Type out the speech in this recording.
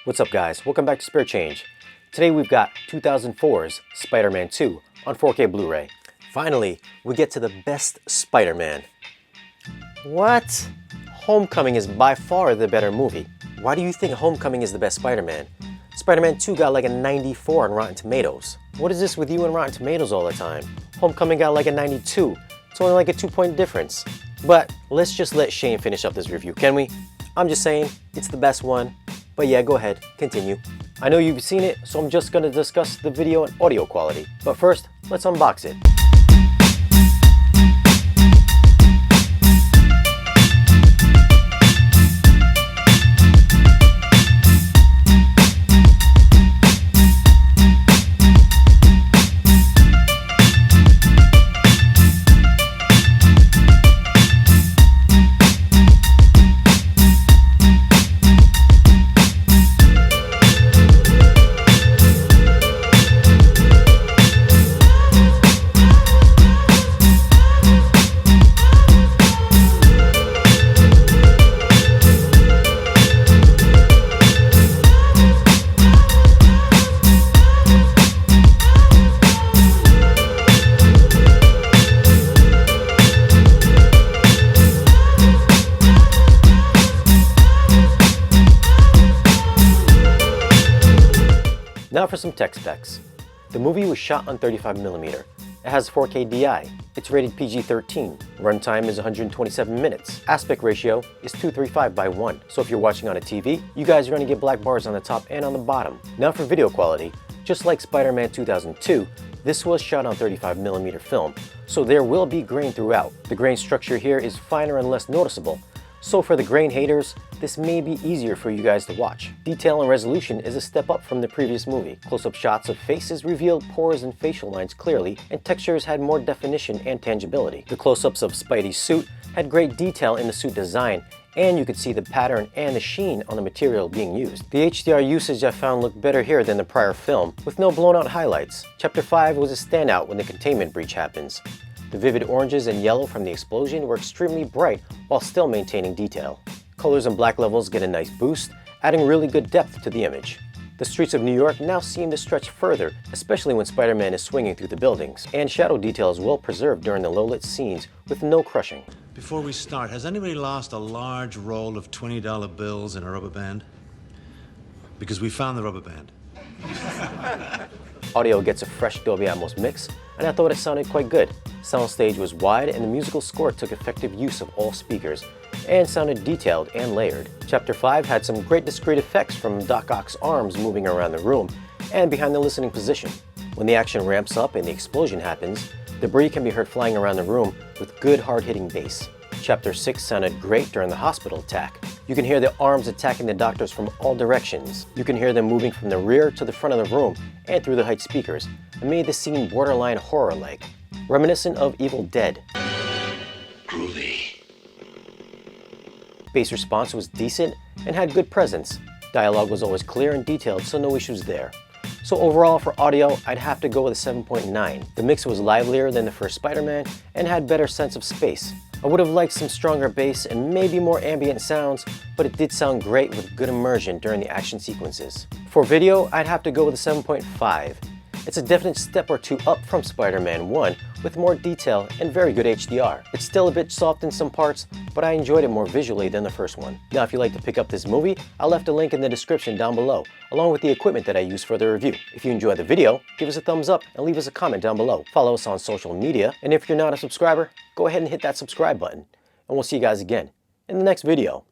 What's up guys, welcome back to Spare Change. Today we've got 2004's Spider-Man 2 on 4K Blu-ray. Finally, we get to the best Spider-Man. What? Homecoming is by far the better movie. Why do you think Homecoming is the best Spider-Man? Spider-Man 2 got like a 94 on Rotten Tomatoes. What is this with you and Rotten Tomatoes all the time? Homecoming got like a 92. It's only like a 2-point difference. But let's just let Shane finish up this review, can we? I'm just saying, it's the best one. But yeah, go ahead, continue. I know you've seen it, so I'm just gonna discuss the video and audio quality. But first, let's unbox it. Now for some tech specs. The movie was shot on 35mm. It has 4K DI. It's rated PG-13. Runtime is 127 minutes. Aspect ratio is 235:1. So if you're watching on a TV, you guys are going to get black bars on the top and on the bottom. Now for video quality. Just like Spider-Man 2002, this was shot on 35mm film, so there will be grain throughout. The grain structure here is finer and less noticeable. So for the grain haters, this may be easier for you guys to watch. Detail and resolution is a step up from the previous movie. Close-up shots of faces revealed pores and facial lines clearly, and textures had more definition and tangibility. The close-ups of Spidey's suit had great detail in the suit design, and you could see the pattern and the sheen on the material being used. The HDR usage I found looked better here than the prior film, with no blown-out highlights. Chapter 5 was a standout when the containment breach happens. The vivid oranges and yellow from the explosion were extremely bright while still maintaining detail. Colors and black levels get a nice boost, adding really good depth to the image. The streets of New York now seem to stretch further, especially when Spider-Man is swinging through the buildings. And shadow detail is well preserved during the low-lit scenes with no crushing. Before we start, has anybody lost a large roll of $20 bills in a rubber band? Because we found the rubber band. Audio gets a fresh Dolby Atmos mix, and I thought it sounded quite good. Soundstage was wide, and the musical score took effective use of all speakers, and sounded detailed and layered. Chapter 5 had some great discrete effects from Doc Ock's arms moving around the room, and behind the listening position. When the action ramps up and the explosion happens, debris can be heard flying around the room with good hard-hitting bass. Chapter 6 sounded great during the hospital attack. You can hear the arms attacking the doctors from all directions. You can hear them moving from the rear to the front of the room and through the height speakers. It made the scene borderline horror-like, reminiscent of Evil Dead. Groovy. Bass response was decent and had good presence. Dialogue was always clear and detailed, so no issues there. So overall for audio, I'd have to go with a 7.9. The mix was livelier than the first Spider-Man and had better sense of space. I would have liked some stronger bass and maybe more ambient sounds, but it did sound great with good immersion during the action sequences. For video, I'd have to go with a 7.5. It's a definite step or two up from Spider-Man 1 with more detail and very good HDR. It's still a bit soft in some parts, but I enjoyed it more visually than the first one. Now if you'd like to pick up this movie, I left a link in the description down below, along with the equipment that I used for the review. If you enjoyed the video, give us a thumbs up and leave us a comment down below. Follow us on social media, and if you're not a subscriber, go ahead and hit that subscribe button. And we'll see you guys again in the next video.